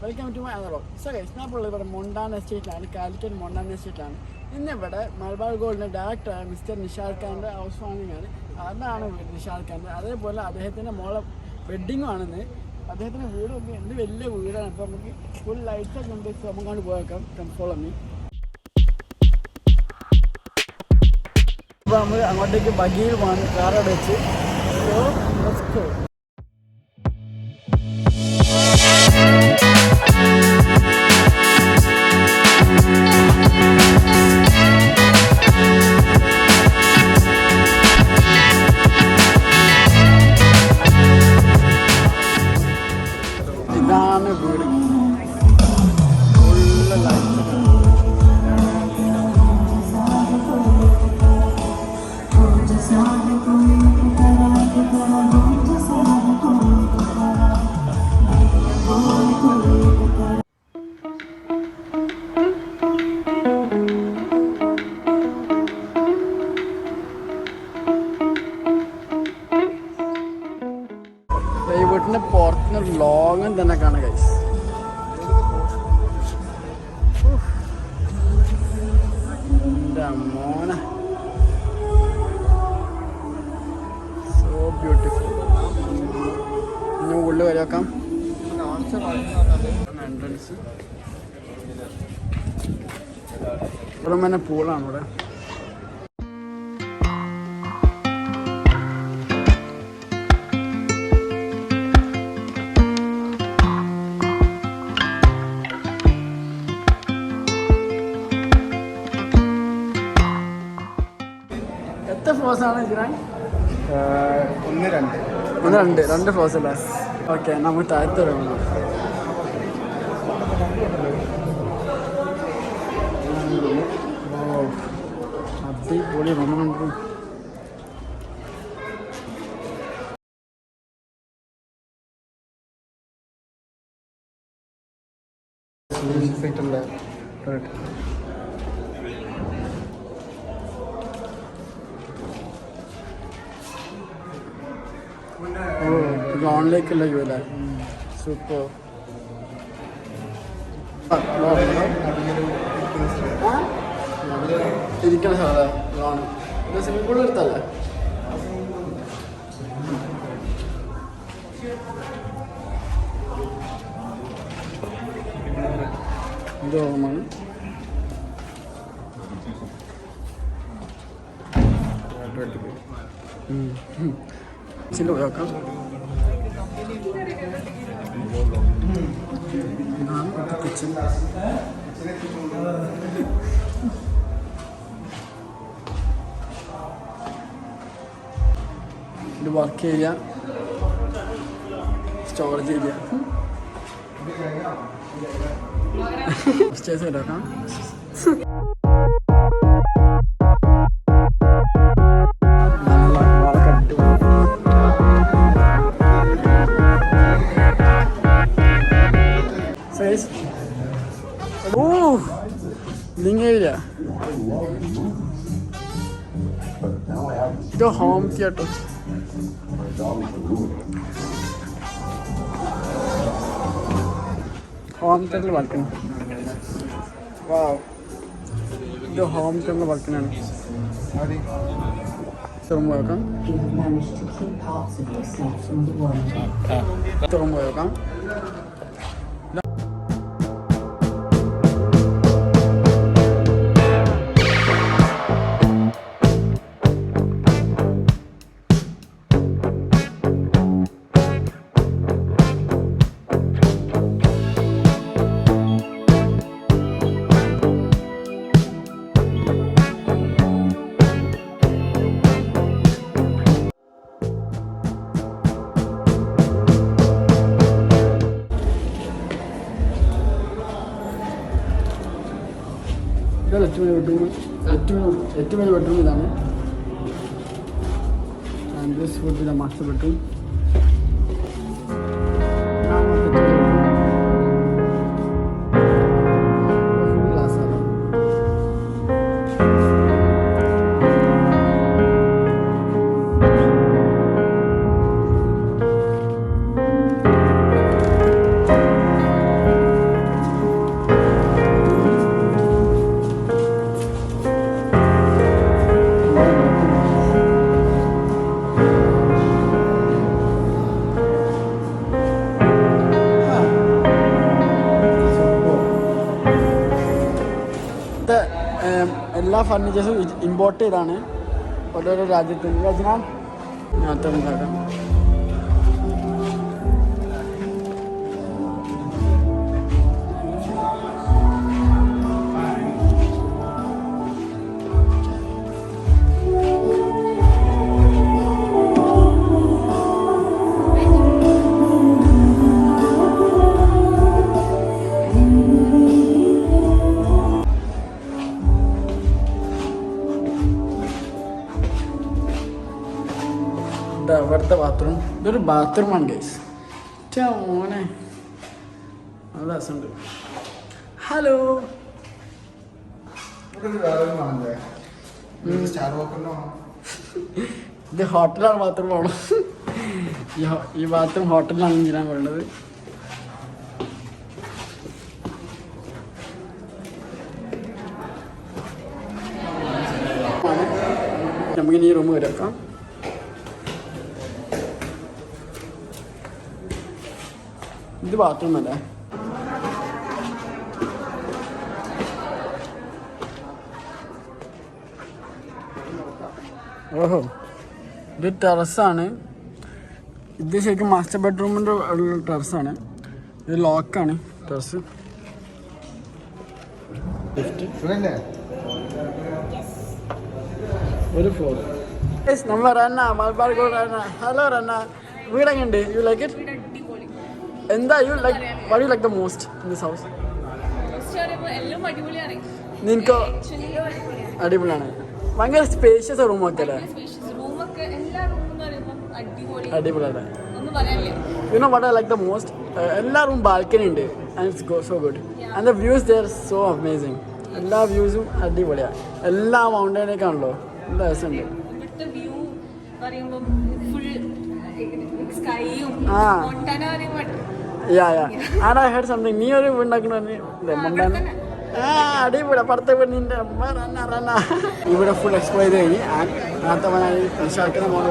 Welcome to my other vlog. So guys, ഞാൻ ഇപ്പോൾ ഇവിടെ മൊണ്ടാൻ എസ്റ്റേറ്റിലാണ്, കാലിക്കറ്റ് മൊണ്ടാൻ എസ്റ്റേറ്റിലാണ്. ഇന്നിവിടെ മലബാർ ഗോൾഡിൻ്റെ ഡയറക്ടറായ മിസ്റ്റർ നിഷാദ് ഖാൻ്റെ ഹൗസ് വാമിംഗ് ആണ്. അതാണ് നിഷാദ് ഖാൻ്റെ. അതേപോലെ അദ്ദേഹത്തിൻ്റെ മോളെ വെഡ്ഡിങ്ങും ആണെന്ന്. അദ്ദേഹത്തിൻ്റെ വീട് നോക്കി എന്ത് വലിയ വീടാണ്. ഇപ്പോൾ നമുക്ക് ഫുൾ ലൈറ്റ്സൊക്കെ ഉണ്ട്. സോ നമുക്കാണ് പോയേക്കാം. Follow me. ഇപ്പോൾ നമ്മൾ അങ്ങോട്ടേക്ക് ബഗിയിൽ പോകാൻ കാറോടെ വെച്ച്. So let's go. ഇതാണ് വീട്. Full light. ഈ വീട്ടിൻ്റെ പുറത്തുനിന്ന് ലോങ്ങും തന്നെ കാണാം ഗൈസ്. എൻ്റെ മോനെ, സോ ബ്യൂട്ടിഫുൾ. ഇനി ഉള്ളിൽ വരെ വെക്കാം. എൻട്രൻസ് ഇവിടെ തന്നെ പൂളാണ് ഇവിടെ. എത്ര ഫ്ലോസ് ആണ് ജിറാൻ? രണ്ട് ഫ്ലോസ് അല്ലേ? ഓക്കെ, നമ്മൾ താഴത്ത് ഇറങ്ങണം. അടിപൊളി റൂമുണ്ട്. ഗ്രൗണ്ടിലേക്കുള്ള വ്യൂ അല്ലേ? സൂപ്പർ. ഇരിക്കണ സ്ഥലം ഗ്രൗണ്ട്. ഇത് സ്വിമ്മിംഗ് പൂൾ എടുത്തല്ലേ? ഇത് ഓർമ്മയാണ്. ചില നോക്കാം. കിച്ചൺ. ഇത് work area, storage area. Stairs എടുക്കാം. ലിംഗേരിയ. ഇത് ഹോം തിയേറ്റർ. ഹോം തിയേറ്ററിൽ വർക്കാണ്. വാവ്, ഇത് ഹോം തിയേറ്ററിൽ വർക്കിനാണ്. തുറന്നു പോയേക്കാം. തുറന്നു പോയേക്കാം. ഇതാണ് ഏറ്റവും വലിയ ബെഡ്റൂം ഇതാണ്. And this would be the master bedroom. എല്ലാ ഫർണിച്ചേഴ്സും ഇമ്പോർട്ട് ചെയ്താണ് ഓരോരോ രാജ്യത്ത് ഞാൻ ഇവിടുത്തെ ബാത്റൂം ഇതൊരു ബാത്റൂമാണ് ഗൈസ് മോനെ നല്ല രസമുണ്ട്. ഹലോ ഇത് ഹോട്ടലാണ് ബാത്റൂം ആണോ? ഈ ബാത്റൂം ഹോട്ടലിലാണ് ഞാൻ പറയുന്നത്. നമുക്കിനി ഈ റൂം വരാം. ഇത് ബാത്റൂം അല്ലേ? ഓഹോ, ഇത് ടെറസാണ്. ഇത് ശരിക്കും മാസ്റ്റർ ബെഡ്റൂമിൻ്റെ ഉള്ള ടെറസാണ്. ഇത് ലോക്കാണ് ടെറസ്. ഒരു ഫ്ലോർ. നമ്മൾ റന്ന മലബാർ ഗോൾഡ് റന്ന. ഹലോ റന്ന, വീടെങ്ങുണ്ട്? You like it? എന്താ you like, what you like the most in this house? നിനക്കോ? അടിപൊളിയാണ്. ഭയങ്കര സ്പേഷ്യസ് റൂമൊക്കെ അല്ലേ? അടിപൊളിയാണ്. You know what I like the most? എല്ലാ റൂം ബാൽക്കണി ഉണ്ട് and it's so good and the views they are so amazing. എല്ലാ വ്യൂസും അടിപൊളിയാണ്. എല്ലാ മൗണ്ടൈനൊക്കെയാണല്ലോ, നല്ല രസമുണ്ട്. ആടാ ഹെഡ് സംതിങ്. നീ ഒരു വീണ്ടാക്കണ അടിപൊളി പുറത്തെ വീടിൻ്റെ ഇവിടെ ഫുൾ എക്സ്പ്ലോർ ചെയ്ത് കഴിഞ്ഞ് ആത്തവനായി നിശാക്കുന്ന മോഡൽ